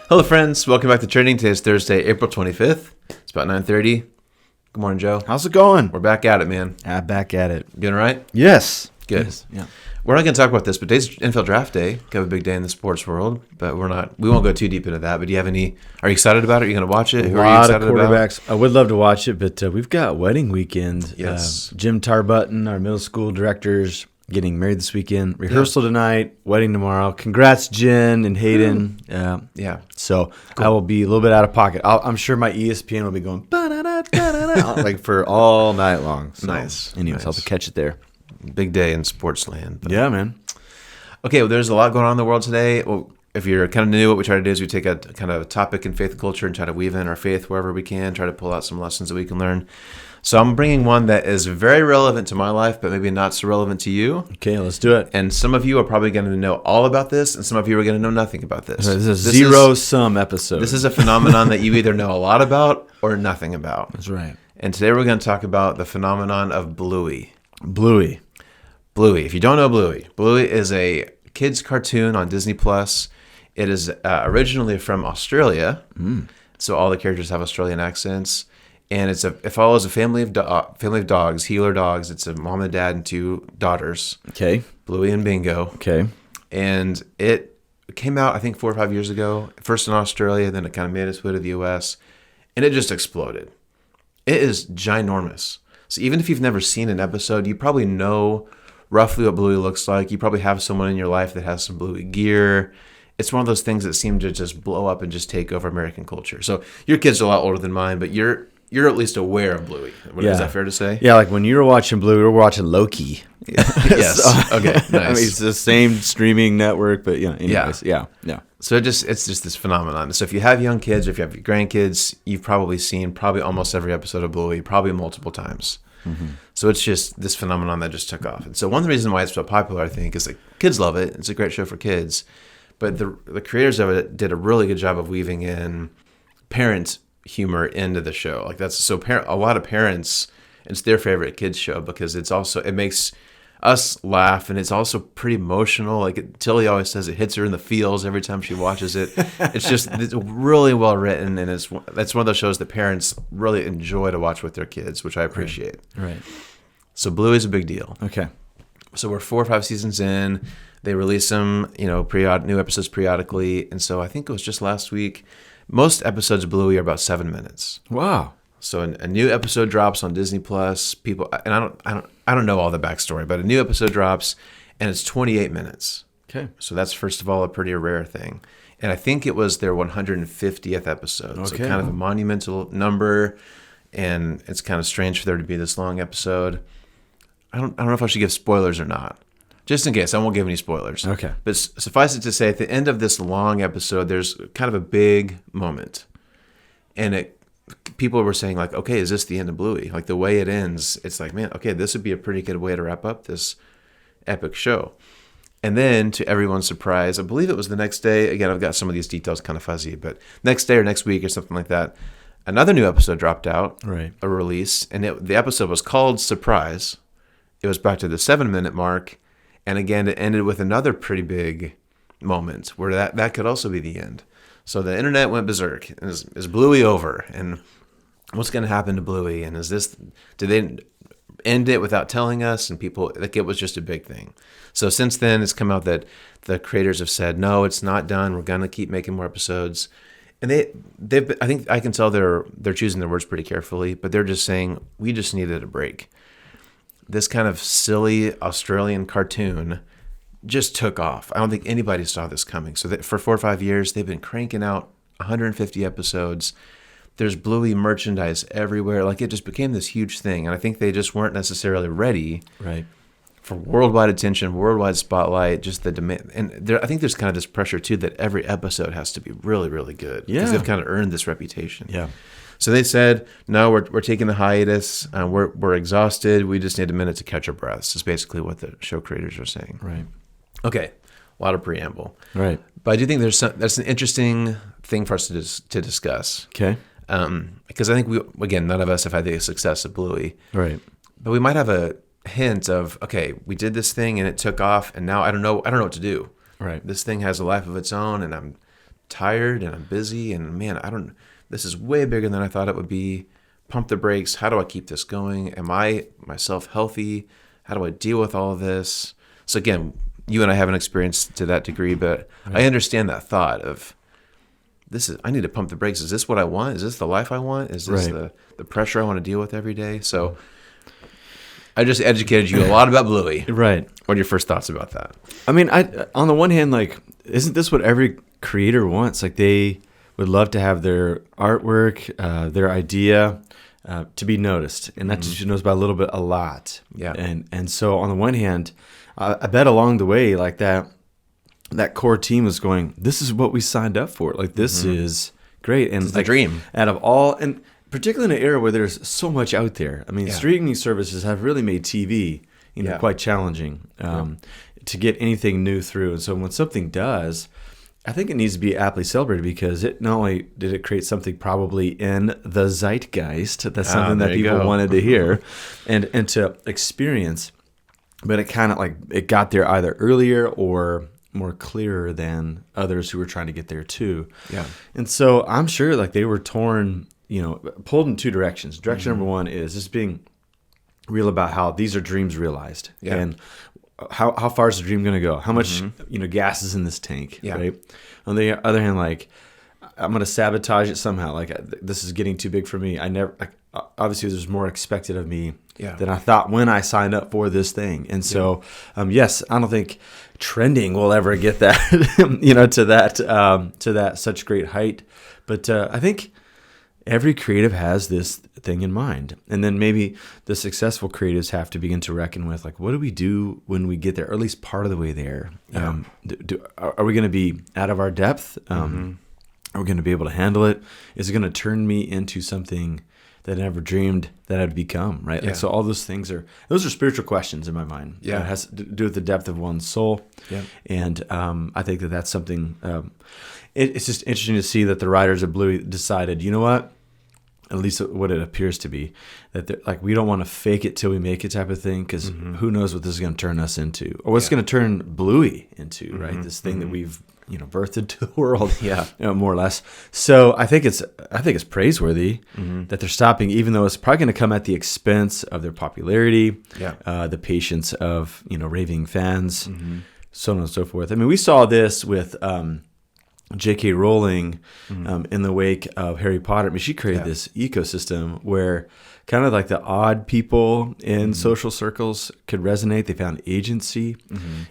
Hello, friends. Welcome back to Training. Today is Thursday, April 25th. It's about 9:30. Good morning, Joe. How's it going? We're back at it, man. Back at it. You doing all right? Yes. Good. Yes. Yeah. We're not going to talk about this, but today's NFL Draft Day. Kind of a big day in the sports world, but we won't go too deep into that. But do you have any? Are you excited about it? Are you going to watch it? Who are you excited of quarterbacks. about? I would love to watch it, but we've got wedding weekend. Yes. Jim Tarbutton, our middle school director's getting married this weekend. Rehearsal tonight. Wedding tomorrow. Congrats, Jen and Hayden. Yeah. So cool. I will be a little bit out of pocket. I'm sure my ESPN will be going like for all night long. So, nice. Anyways, I'll have to catch it there. Big day in sports land. Yeah, man. Okay, well, there's a lot going on in the world today. Well, if you're kind of new, what we try to do is we take a kind of a topic in faith culture and try to weave in our faith wherever we can, try to pull out some lessons that we can learn. So I'm bringing one that is very relevant to my life, but maybe not so relevant to you. Okay, let's do it. And some of you are probably going to know all about this, and some of you are going to know nothing about this. This is a zero-sum episode. This is a phenomenon that you either know a lot about or nothing about. That's right. And today we're going to talk about the phenomenon of Bluey. Bluey. If you don't know Bluey is a kids cartoon on Disney Plus. It is originally from Australia, so all the characters have Australian accents, and it follows a family of dogs, healer dogs. It's a mom and dad and two daughters. Okay. Bluey and Bingo. Okay. And it came out, I think, 4 or 5 years ago. First in Australia, then it kind of made its way to the U.S., and it just exploded. It is ginormous. So even if you've never seen an episode, you probably know roughly what Bluey looks like. You probably have someone in your life that has some Bluey gear. It's one of those things that seem to just blow up and just take over American culture. So your kids are a lot older than mine, but you're at least aware of Bluey. Is that fair to say? Yeah, like when you were watching Bluey, we were watching Loki. Yes. So, okay. Nice. I mean, it's the same streaming network, but anyways, yeah. So it's just this phenomenon. So if you have young kids or if you have grandkids, you've probably seen almost every episode of Bluey, probably multiple times. Mm-hmm. So it's just this phenomenon that just took off. And so one of the reasons why it's so popular, I think, is that kids love it. It's a great show for kids. But the creators of it did a really good job of weaving in parent humor into the show. Like a lot of parents, it's their favorite kids show because it makes us laugh, and it's also pretty emotional. Like Tilly always says, it hits her in the feels every time she watches it. It's really well written, and that's one of those shows that parents really enjoy to watch with their kids, which I appreciate. Right. So Bluey's a big deal. Okay. So we're 4 or 5 seasons in. They release some, new episodes periodically, and so I think it was just last week. Most episodes of Bluey are about 7 minutes. Wow. So a new episode drops on Disney Plus. People, and I don't know all the backstory, but a new episode drops, and it's 28 minutes. Okay. So that's first of all a pretty rare thing, and I think it was their 150th episode. Okay. So kind of a monumental number, and it's kind of strange for there to be this long episode. I don't know if I should give spoilers or not. Just in case, I won't give any spoilers. Okay. But suffice it to say, at the end of this long episode, there's kind of a big moment, and people were saying, like, okay, is this the end of Bluey? Like, the way it ends, it's like, man, okay, this would be a pretty good way to wrap up this epic show. And then, to everyone's surprise, I believe it was the next day, again, I've got some of these details kind of fuzzy, but next day or next week or something like that, another new episode dropped out, right? A release, and the episode was called Surprise. It was back to the 7-minute mark, and again, it ended with another pretty big moment where that could also be the end. So the internet went berserk. Is Bluey over? And what's going to happen to Bluey? And did they end it without telling us? And people, like, it was just a big thing. So since then, it's come out that the creators have said, no, it's not done. We're going to keep making more episodes. And they've I think I can tell they're choosing their words pretty carefully, but they're just saying, we just needed a break. This kind of silly Australian cartoon just took off. I don't think anybody saw this coming. So for 4 or 5 years, they've been cranking out 150 episodes. There's Bluey merchandise everywhere. Like, it just became this huge thing. And I think they just weren't necessarily ready for worldwide attention, worldwide spotlight, just the demand. And I think there's kind of this pressure, too, that every episode has to be really, really good. Yeah. Because they've kind of earned this reputation. Yeah. So they said, no, we're taking the hiatus. We're exhausted. We just need a minute to catch our breaths, is basically what the show creators are saying. Right. Okay. A lot of preamble. Right. But I do think that's an interesting thing for us to discuss. Okay. Because I think none of us have had the success of Bluey. Right. But we might have a hint of, okay, we did this thing and it took off, and now I don't know what to do. Right. This thing has a life of its own, and I'm tired and I'm busy and man, this is way bigger than I thought it would be. Pump the brakes. How do I keep this going? Am I myself healthy? How do I deal with all of this? So again, you and I haven't experienced to that degree, but I understand that thought of I need to pump the brakes. Is this what I want? Is this the life I want? Is this the pressure I want to deal with every day? So I just educated you a lot about Bluey. Right. What are your first thoughts about that? I mean, on the one hand, like, isn't this what every creator wants? Like, they would love to have their artwork, their idea to be noticed, and not just noticed by a lot. Yeah. And so on the one hand, I bet along the way, like that core team was going, this is what we signed up for. Like, this is great. And it's the dream. Out of all, and particularly in an era where there's so much out there. I mean, streaming services have really made TV, quite challenging to get anything new through. And so when something does, I think it needs to be aptly celebrated, because it not only did it create something probably in the zeitgeist, that's something that people wanted to hear and to experience, but it kind of like it got there either earlier or more clearer than others who were trying to get there too. Yeah. And so I'm sure like they were torn, pulled in two directions. Direction number one is just being real about how these are dreams realized. Yeah. And how far is the dream going to go? How much gas is in this tank? Yeah. Right. On the other hand, like I'm going to sabotage it somehow. Like this is getting too big for me. Obviously there's more expected of me than I thought when I signed up for this thing. And so, yes, I don't think trending will ever get that, to that such great height. But I think every creative has this thing in mind. And then maybe the successful creatives have to begin to reckon with, like, what do we do when we get there, or at least part of the way there? Yeah. Are we going to be out of our depth? Are we going to be able to handle it? Is it going to turn me into something that I never dreamed that I'd become, right? Like, so all those are spiritual questions in my mind. Yeah. It has to do with the depth of one's soul. Yeah. And I think that's something, it's just interesting to see that the writers of Bluey decided, you know what? At least what it appears to be, that like we don't want to fake it till we make it type of thing, because who knows what this is going to turn us into, or what's going to turn Bluey into, right? This thing that we've birthed into the world, more or less. So I think it's praiseworthy that they're stopping, even though it's probably going to come at the expense of their popularity, the patience of raving fans, so on and so forth. I mean, we saw this with J.K. Rowling in the wake of Harry Potter. I mean, she created this ecosystem where kind of like the odd people in social circles could resonate. They found agency.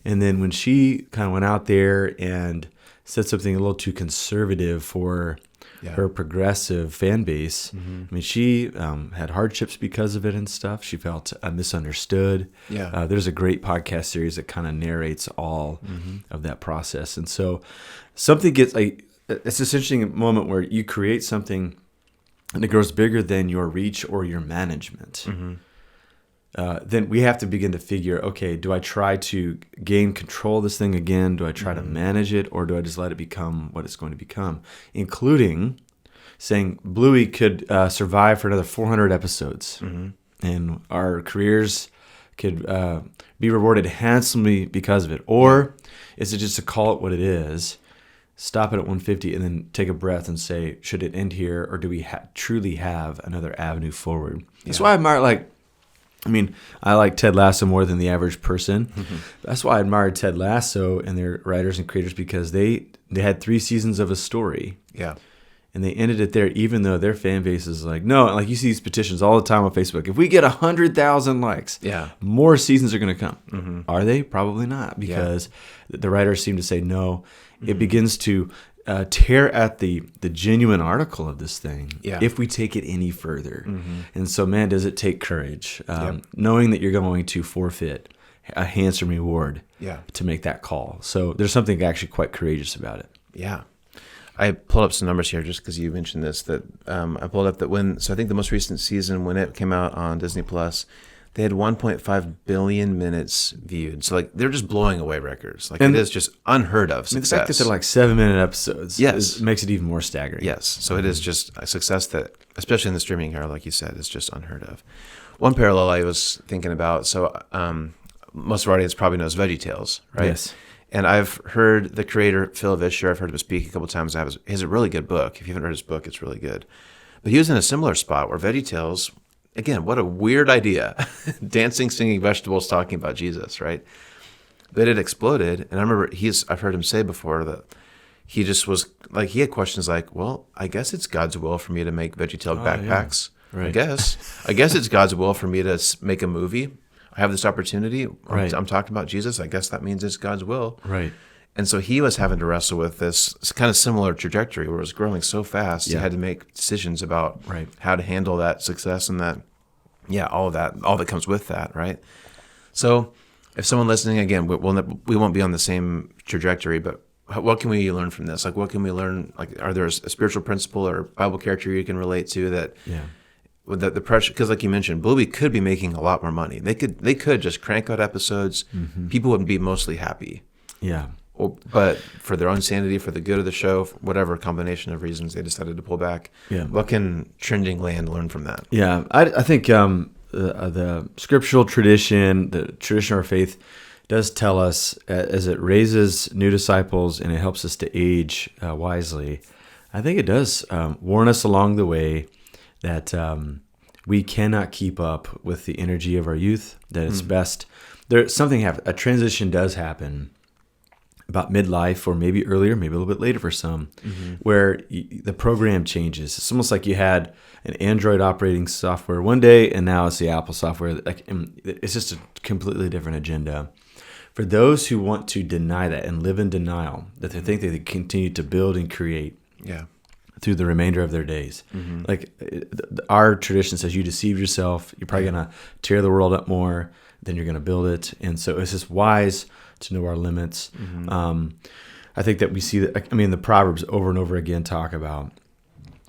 And then when she kind of went out there and said something a little too conservative for her progressive fan base, I mean, she had hardships because of it and stuff. She felt misunderstood. There's a great podcast series that kind of narrates all of that process. And so something gets it's this interesting moment where you create something and it grows bigger than your reach or your management. Then we have to begin to figure, okay, do I try to gain control of this thing again? Do I try to manage it, or do I just let it become what it's going to become? Including saying Bluey could survive for another 400 episodes, and our careers could be rewarded handsomely because of it. Or is it just to call it what it is, stop it at 150, and then take a breath and say, should it end here, or do we truly have another avenue forward? That's why I admire, I like Ted Lasso more than the average person. That's why I admired Ted Lasso and their writers and creators, because they had 3 seasons of a story. Yeah. And they ended it there, even though their fan base is like, no, like you see these petitions all the time on Facebook. If we get 100,000 likes, more seasons are going to come. Are they? Probably not, because the writers seem to say no. It begins to tear at the genuine article of this thing if we take it any further. And so, man, does it take courage, knowing that you're going to forfeit a handsome reward to make that call. So there's something actually quite courageous about it. Yeah. I pulled up some numbers here just because you mentioned this, that I pulled up that I think the most recent season, when it came out on Disney Plus, they had 1.5 billion minutes viewed. So like they're just blowing away records. Like, and it is just unheard of success. The fact that they're like 7-minute episodes makes it even more staggering. Yes. So it is just a success that, especially in the streaming era, like you said, is just unheard of. One parallel I was thinking about, so most of our audience probably knows VeggieTales, right? Yes. And I've heard the creator, Phil Vischer, I've heard him speak a couple times. He has a really good book. If you haven't read his book, it's really good. But he was in a similar spot where VeggieTales, again, what a weird idea. Dancing, singing vegetables, talking about Jesus, right? But it exploded. And I remember I've heard him say before that he just was like, he had questions like, well, I guess it's God's will for me to make VeggieTale backpacks. Yeah. Right. I guess it's God's will for me to make a movie. I have this opportunity. Right. I'm talking about Jesus. I guess that means it's God's will. Right. And so he was having to wrestle with this kind of similar trajectory where it was growing so fast. He had to make decisions about how to handle that success and that, all that comes with that, right? So if someone listening, again, we won't be on the same trajectory, but what can we learn from this? Like, what can we learn? Like, are there a spiritual principle or Bible character you can relate to that? Yeah. With the pressure, because like you mentioned, Bluey could be making a lot more money. They could just crank out episodes. Mm-hmm. People would be mostly happy. Yeah. But for their own sanity, for the good of the show, for whatever combination of reasons, they decided to pull back. Yeah. What can Trending Land learn from that? Yeah, I think the scriptural tradition, the tradition of our faith, does tell us as it raises new disciples and it helps us to age wisely. I think it does warn us along the way that we cannot keep up with the energy of our youth, that it's best. A transition does happen about midlife or maybe earlier, maybe a little bit later for some, where the program changes. It's almost like you had an Android operating software one day and now it's the Apple software. Like, it's just a completely different agenda. For those who want to deny that and live in denial, that they think they continue to build and create, through the remainder of their days. Mm-hmm. Like our tradition says, you deceive yourself. You're probably going to tear the world up more than you're going to build it. And so it's just wise to know our limits. Mm-hmm. I think that we see that, the Proverbs over and over again talk about,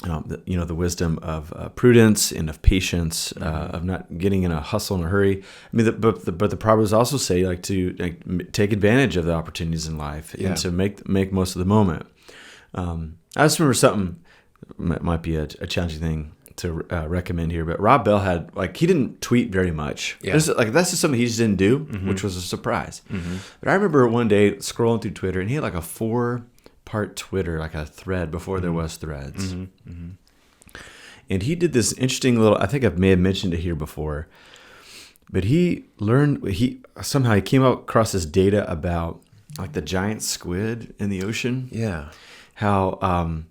the wisdom of prudence and of patience, of not getting in a hustle and a hurry. But the Proverbs also say to take advantage of the opportunities in life and to make most of the moment. I just remember something, might be a challenging thing to recommend here, but Rob Bell had, he didn't tweet very much. Yeah. That's just something he just didn't do, which was a surprise. Mm-hmm. But I remember one day scrolling through Twitter, and he had a 4-part Twitter, a thread before there was threads. Mm-hmm. Mm-hmm. And he did this interesting little, I think I may have mentioned it here before, but he somehow came across this data about the giant squid in the ocean. Yeah. How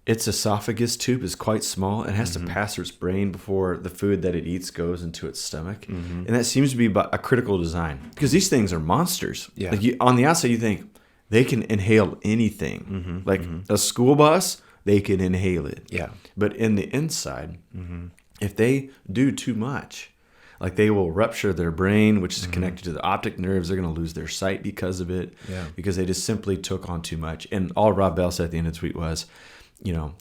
its esophagus tube is quite small and has to pass through its brain before the food that it eats goes into its stomach. Mm-hmm. And that seems to be a critical design because these things are monsters. Yeah. On the outside, you think they can inhale anything. Mm-hmm. A school bus, they can inhale it. Yeah. But in the inside, if they do too much, they will rupture their brain, which is connected to the optic nerves. They're going to lose their sight because of it, because they just simply took on too much. And all Rob Bell said at the end of the tweet was,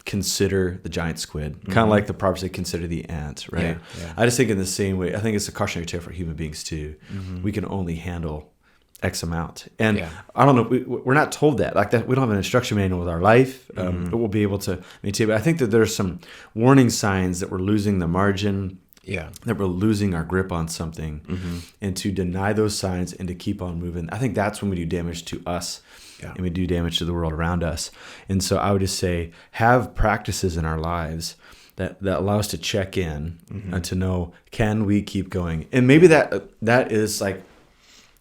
consider the giant squid. Kind of like the Proverbs say, consider the ant, right? Yeah, yeah. I just think in the same way, I think it's a cautionary tale for human beings too. Mm-hmm. We can only handle X amount. And I don't know, we're not told that. We don't have an instruction manual with our life. We'll be able to maintain. But I think that there's some warning signs that we're losing the margin. Yeah, that we're losing our grip on something, and to deny those signs and to keep on moving. I think that's when we do damage to us, and we do damage to the world around us. And so I would just say, have practices in our lives that allow us to check in and to know, can we keep going? And maybe that is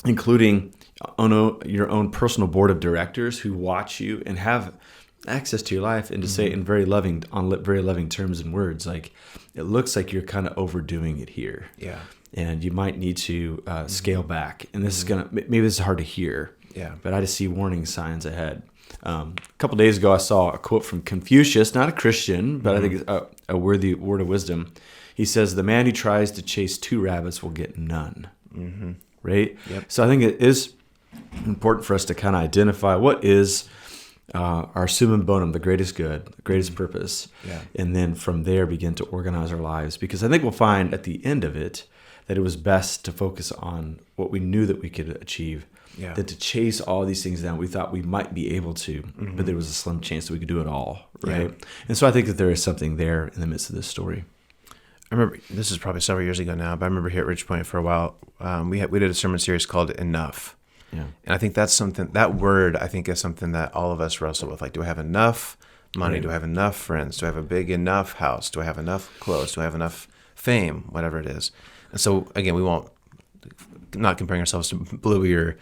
including your own personal board of directors who watch you and have access to your life, and to say in very loving terms and words, it looks like you're kind of overdoing it here. Yeah. And you might need to scale back. And this is maybe this is hard to hear. Yeah. But I just see warning signs ahead. A couple days ago, I saw a quote from Confucius, not a Christian, but I think it's a worthy word of wisdom. He says, "The man who tries to chase 2 rabbits will get none." Mm-hmm. Right? Yep. So I think it is important for us to kind of identify what is our summum bonum, the greatest good, the greatest purpose, and then from there begin to organize our lives. Because I think we'll find at the end of it that it was best to focus on what we knew that we could achieve, than to chase all these things down we thought we might be able to, but there was a slim chance that we could do it all, right? Yeah. And so I think that there is something there in the midst of this story. I remember, this is probably several years ago now, but I remember here at Ridgepoint for a while, we did a sermon series called Enough. Yeah. And I think that's something, that word, I think is something that all of us wrestle with. Like, do I have enough money? Right. Do I have enough friends? Do I have a big enough house? Do I have enough clothes? Do I have enough fame? Whatever it is. And so, again, we won't, not comparing ourselves to Bluey or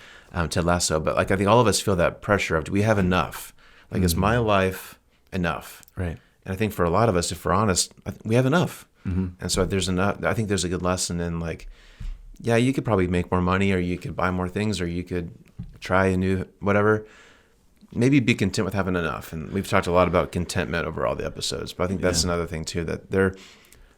Ted Lasso, but like, I think all of us feel that pressure of, do we have enough? Like, is my life enough? Right. And I think for a lot of us, if we're honest, we have enough. Mm-hmm. And so there's enough. I think there's a good lesson in like, yeah, you could probably make more money, or you could buy more things, or you could try a new whatever. Maybe be content with having enough. And we've talked a lot about contentment over all the episodes, but I think that's another thing too, that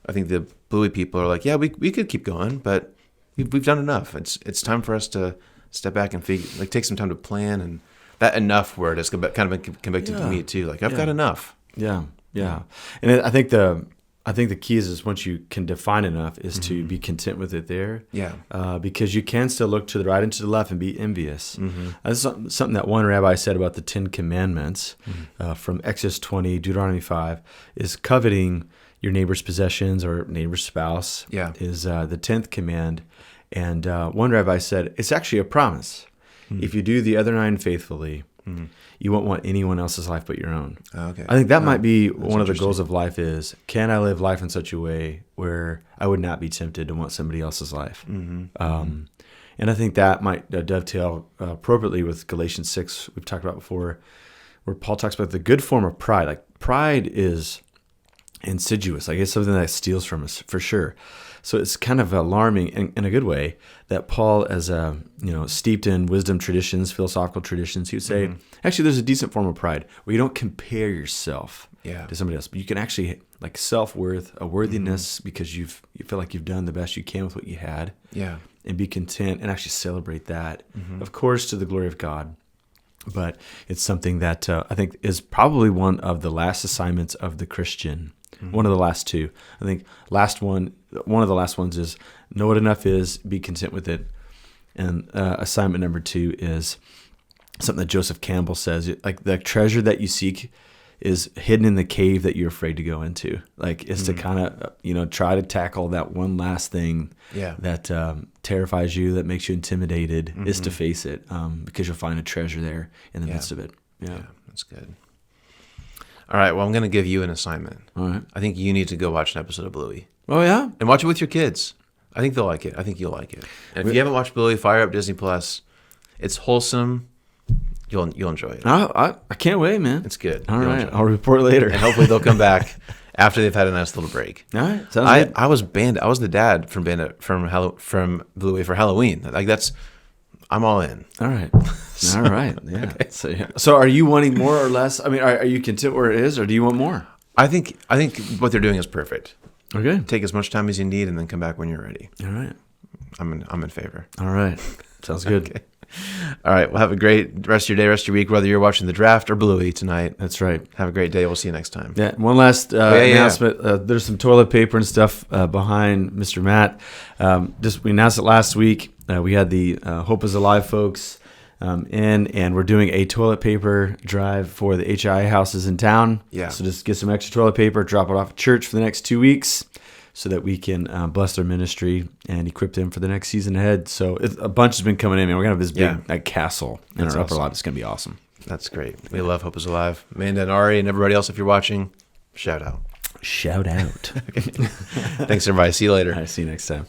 I think the Bluey people are like, yeah, we could keep going, but we've done enough. It's time for us to step back and take some time to plan. And that enough word has kind of been convicted to me too. Like, I've got enough. Yeah. Yeah. And I think the key is once you can define enough is to be content with it there. Yeah. Because you can still look to the right and to the left and be envious. Mm-hmm. That's something that one rabbi said about the 10 Commandments from Exodus 20, Deuteronomy 5, is coveting your neighbor's possessions or neighbor's spouse is the 10th command. And one rabbi said, it's actually a promise. Mm-hmm. If you do the other 9 faithfully, you won't want anyone else's life but your own. Oh, okay. I think that might be one of the goals of life is, can I live life in such a way where I would not be tempted to want somebody else's life? Mm-hmm. And I think that might dovetail appropriately with Galatians 6 we've talked about before, where Paul talks about the good form of pride. Like, pride is insidious. Like, it's something that steals from us for sure. So it's kind of alarming in a good way that Paul, as steeped in wisdom traditions, philosophical traditions, he would say, actually, there's a decent form of pride where you don't compare yourself to somebody else, but you can actually like self-worth, a worthiness because you feel like you've done the best you can with what you had, and be content and actually celebrate that, of course, to the glory of God. But it's something that I think is probably one of the last assignments of the Christian. One of the last two. I think one of the last ones is know what enough is, be content with it. And assignment number 2 is something that Joseph Campbell says, like the treasure that you seek is hidden in the cave that you're afraid to go into. Like, is to kind of, try to tackle that one last thing that terrifies you, that makes you intimidated, is to face it because you'll find a treasure there in the midst of it. Yeah, that's good. All right, well, I'm going to give you an assignment. All right. I think you need to go watch an episode of Bluey. Oh, yeah? And watch it with your kids. I think they'll like it. I think you'll like it. And if you haven't watched Bluey, fire up Disney Plus. It's wholesome. You'll enjoy it. I can't wait, man. It's good. All right, I'll report later. And hopefully they'll come back after they've had a nice little break. All right, sounds good. I was the dad from Bluey for Halloween. Like, I'm all in. All right. All right. Yeah. Okay. So are you wanting more or less? I mean, are you content where it is, or do you want more? I think what they're doing is perfect. Okay. Take as much time as you need, and then come back when you're ready. All right. I'm in favor. All right. Sounds good. Okay. All right. Well, have a great rest of your day, rest of your week, whether you're watching the draft or Bluey tonight. That's right. Have a great day. We'll see you next time. Yeah. One last announcement. There's some toilet paper and stuff behind Mr. Matt. We announced it last week. We had the Hope is Alive folks in, and we're doing a toilet paper drive for the HI houses in town. Yeah. So just get some extra toilet paper, drop it off at church for the next 2 weeks so that we can bless their ministry and equip them for the next season ahead. So a bunch has been coming in, and we're going to have this big castle in our upper lot. It's going to be awesome. That's great. We love Hope is Alive. Amanda and Ari and everybody else, if you're watching, shout out. Shout out. Okay. Thanks, everybody. See you later. All right, see you next time.